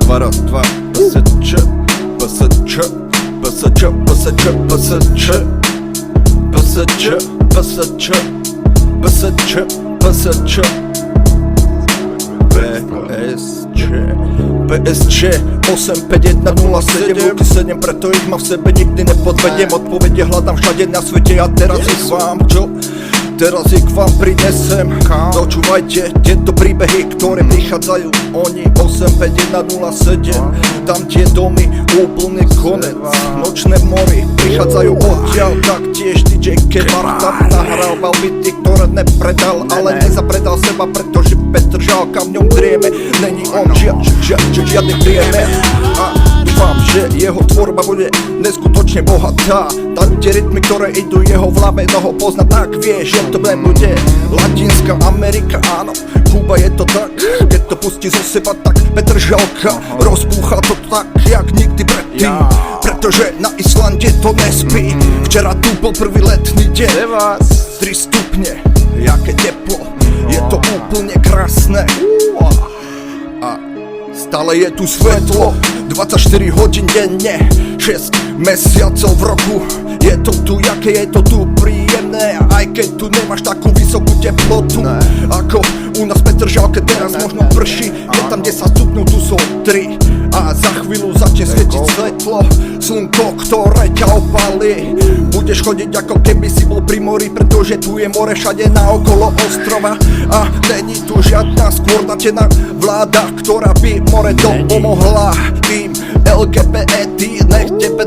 2, raz, 2. PSČ, PSČ, PSČ, PSČ, PSČ, PSČ, PSČ, PSČ, PSČ, PSČ 85107 preto ich ma v sebe nikdy nepodvediem. Odpovede hľadám všade na svete a teraz ich vám Teraz ich vám prinesem. Dočúvajte tieto príbehy, ktoré prichádzajú. Oni 85107. Tam tie domy, úplný konec. Nočné mory prichádzajú odtiaľ. Taktiež DJ Kevar tam nahrával bity, ktoré nepredal, ale nezapredal seba, pretože Petr Žalka v ňom drieme. Není on žiadny priemer. A dúfam, že jeho tvorba bude neskutočne bohatá. Tam tie rytmy, ktoré idú jeho v hlave, no ho pozná, tak vie, že to nebude Latinská Amerika, áno, Kuba je to tak. Keď to pustí zo seba, tak Petr Žalka rozpúcha to tak, jak nikdy predtým. Pretože na Islande to nespí. Včera tu bol prvý letný deň, 3 stupne, jaké teplo, je to úplne krásne. A stále je tu svetlo, 24 hodín denne, 6 mesiacov v roku. Je to tu, jaké je to tu príjemné, aj keď tu nemáš takú vysokú teplotu ako u nás Petr Žalke. Teraz možno prší, je tam 10 stupňov, tu sú 3 a za chvíľu začne svietiť svetlo, slnko, ktoré ťa opálí. Budeš chodiť ako keby si bol pri mori, pretože tu je more všade naokolo ostrova. A není tu žiadna skôrnatená vláda, ktorá by more dopomohla tým LGBT, nech tebe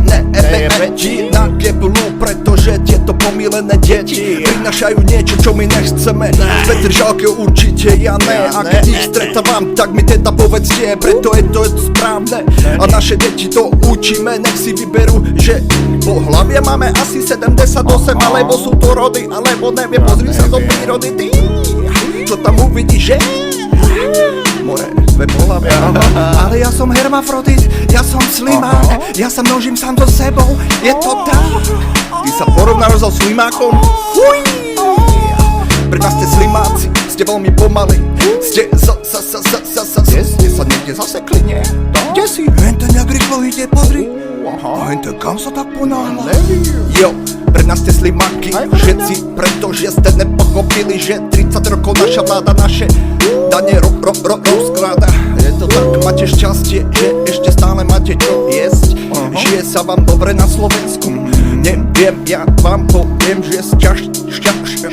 neebeti na geblu, pretože tieto pomílené deti prinášajú niečo, čo my nechceme. Petr Žalke určite ja ne, a keď ich stretávam, tak mi teda povedzte, preto je to správne. A naše deti to učíme, nech si vyberú, že po hlavie máme asi 78, alebo sú to rody, alebo neviem, pozri sa do prírody, ty, čo tam uvidíš, že? More, dve pohlavia. Ale ja som hermafrodit, ja som slimák, ja sa množím sám so sebou, je to tak. Ty sa porovnáš so slimákom? Fuj! Pre nás ste slimáci, ste veľmi pomalí, ste ste sa niekde zasekli, nie? Kde si? Hente nejak rýchlo ide, pozri. A hente kam sa tak ponáhla? Jo, pre nás ste slimáky, všetci, pretože ste nepochopili, že 30 rokov naša vláda naše dane rozkráda. Je to tak, máte šťastie, že ešte stále máte čo jesť. Žije sa vám dobre na Slovensku. Neviem, ja vám poviem, že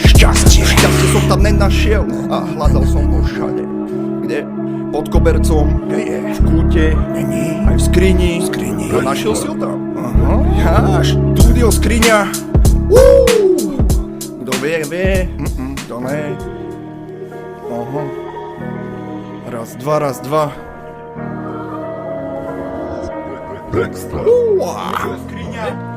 šťastie som tam nenašiel a hľadal som ho všade. Kde? Pod kobercom, v kúte, aj v skrini. A našiel si ho tam. Ja, štúdio skriňa. Kto vie, kto ne. Raz, dva. Extra. Skriňa.